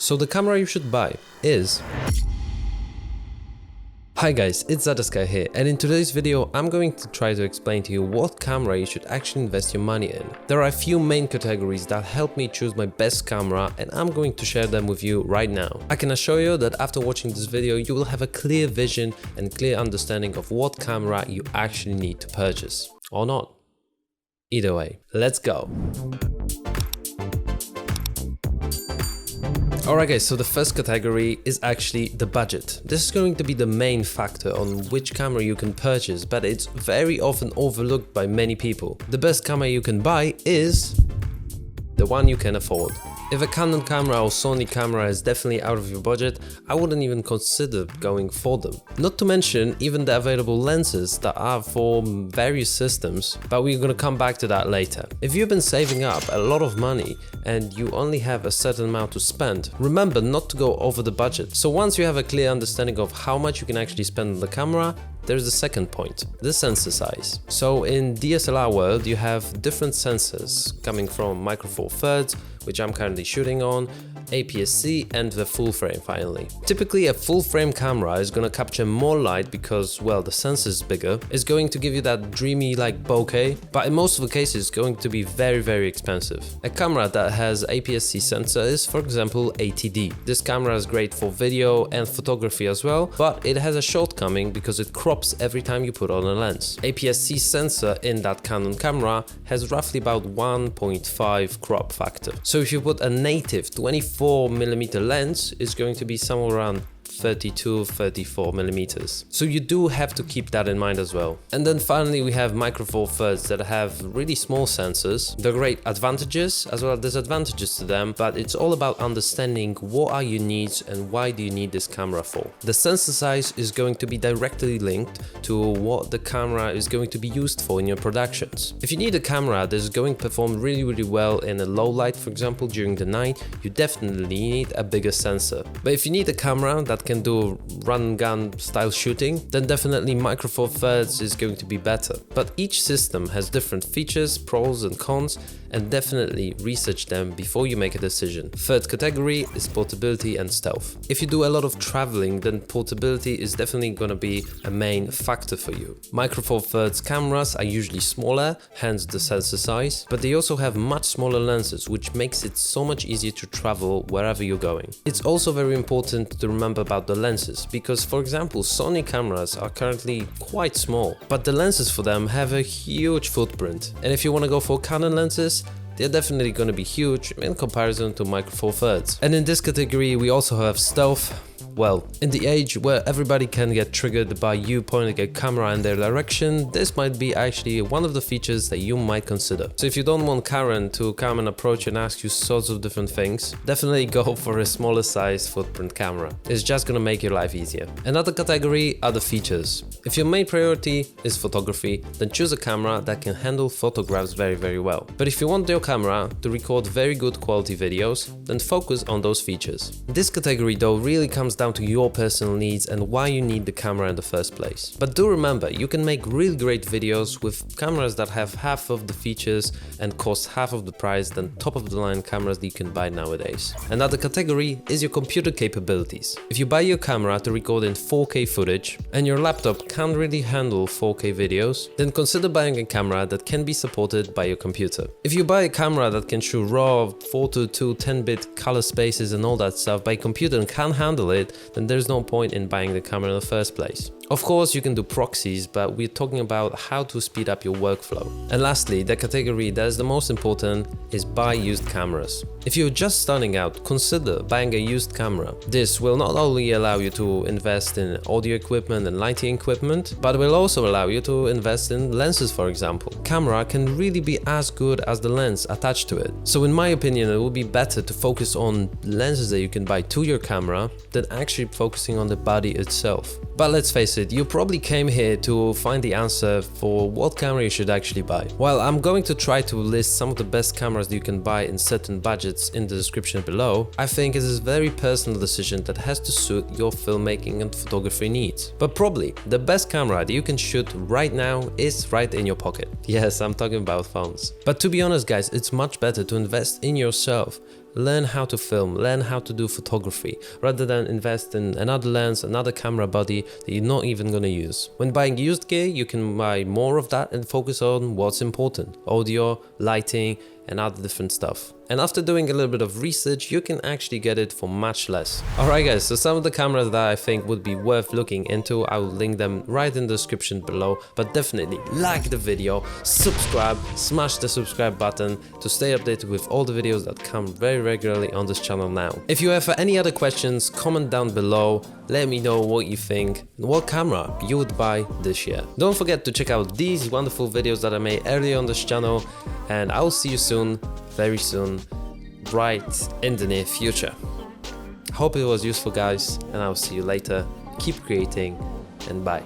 So the camera you should buy is... Hi guys, it's Zatorsky here, and in today's video I'm going to try to explain to you what camera you should actually invest your money in. There are a few main categories that help me choose my best camera, and I'm going to share them with you right now. I can assure you that after watching this video you will have a clear vision and clear understanding of what camera you actually need to purchase. Or not. Either way, let's go. Alright guys, so the first category is actually the budget. This is going to be the main factor on which camera you can purchase, but it's very often overlooked by many people. The best camera you can buy is the one you can afford. If a Canon camera or Sony camera is definitely out of your budget, I wouldn't even consider going for them. Not to mention even the available lenses that are for various systems, but we're gonna come back to that later. If you've been saving up a lot of money and you only have a certain amount to spend, remember not to go over the budget. So once you have a clear understanding of how much you can actually spend on the camera, there's the second point, the sensor size. So in DSLR world, you have different sensors coming from micro four thirds, which I'm currently shooting on, APS-C and the full frame finally. Typically a full frame camera is going to capture more light because, well, the sensor is bigger. It's going to give you that dreamy like bokeh, but in most of the cases it's going to be very expensive. A camera that has APS-C sensor is, for example, ATD. This camera is great for video and photography as well, but it has a shortcoming because it crops every time you put on a lens. APS-C sensor in that Canon camera has roughly about 1.5 crop factor. So if you put a native 24mm lens, it's going to be somewhere around 32-34 millimeters. So you do have to keep that in mind as well. And then finally we have micro four thirds that have really small sensors. They're great advantages as well as disadvantages to them, but it's all about understanding what are your needs and why do you need this camera for. The sensor size is going to be directly linked to what the camera is going to be used for in your productions. If you need a camera that is going to perform really well in a low light, for example during the night, you definitely need a bigger sensor. But if you need a camera that can do run and gun style shooting, then definitely micro four thirds is going to be better. But each system has different features, pros and cons, and definitely research them before you make a decision. Third category is portability and stealth. If you do a lot of traveling, then portability is definitely going to be a main factor for you. Micro four thirds cameras are usually smaller, hence the sensor size, but they also have much smaller lenses, which makes it so much easier to travel wherever you're going. It's also very important to remember about the lenses, because for example Sony cameras are currently quite small, but the lenses for them have a huge footprint, and if you want to go for Canon lenses, they're definitely going to be huge in comparison to micro four thirds. And in this category we also have stealth. Well, in the age where everybody can get triggered by you pointing a camera in their direction, this might be actually one of the features that you might consider. So if you don't want Karen to come and approach you and ask you sorts of different things, definitely go for a smaller size footprint camera. It's just gonna make your life easier. Another category are the features. If your main priority is photography, then choose a camera that can handle photographs very well. But if you want your camera to record very good quality videos, then focus on those features. This category though really comes down to your personal needs and why you need the camera in the first place. But do remember, you can make really great videos with cameras that have half of the features and cost half of the price than top of the line cameras that you can buy nowadays. Another category is your computer capabilities. If you buy your camera to record in 4K footage and your laptop can't really handle 4K videos, then consider buying a camera that can be supported by your computer. If you buy a camera that can shoot raw 4:2 10-bit color spaces and all that stuff by computer and can handle it, then there's no point in buying the camera in the first place. Of course you can do proxies, but we're talking about how to speed up your workflow. And lastly, the category that is the most important is buy used cameras. If you're just starting out, consider buying a used camera. This will not only allow you to invest in audio equipment and lighting equipment, but will also allow you to invest in lenses, for example. Camera can really be as good as the lens attached to it. So in my opinion, it would be better to focus on lenses that you can buy to your camera than actually focusing on the body itself. But let's face it, you probably came here to find the answer for what camera you should actually buy. While I'm going to try to list some of the best cameras that you can buy in certain budgets in the description below, I think it is a very personal decision that has to suit your filmmaking and photography needs. But probably the best camera that you can shoot right now is right in your pocket. Yes, I'm talking about phones. But to be honest guys, it's much better to invest in yourself learn how to film, learn how to do photography, rather than invest in another lens, another camera body that you're not even gonna use. When buying used gear, you can buy more of that and focus on what's important: audio, lighting, and other different stuff. And after doing a little bit of research, you can actually get it for much less. Alright guys, so some of the cameras that I think would be worth looking into, I will link them right in the description below. But definitely like the video, subscribe, smash the subscribe button to stay updated with all the videos that come very regularly on this channel now. If you have any other questions, comment down below, let me know what you think and what camera you would buy this year. Don't forget to check out these wonderful videos that I made earlier on this channel, and I will see you soon, very soon, right in the near future. Hope it was useful guys, and I'll see you later. Keep creating, and bye.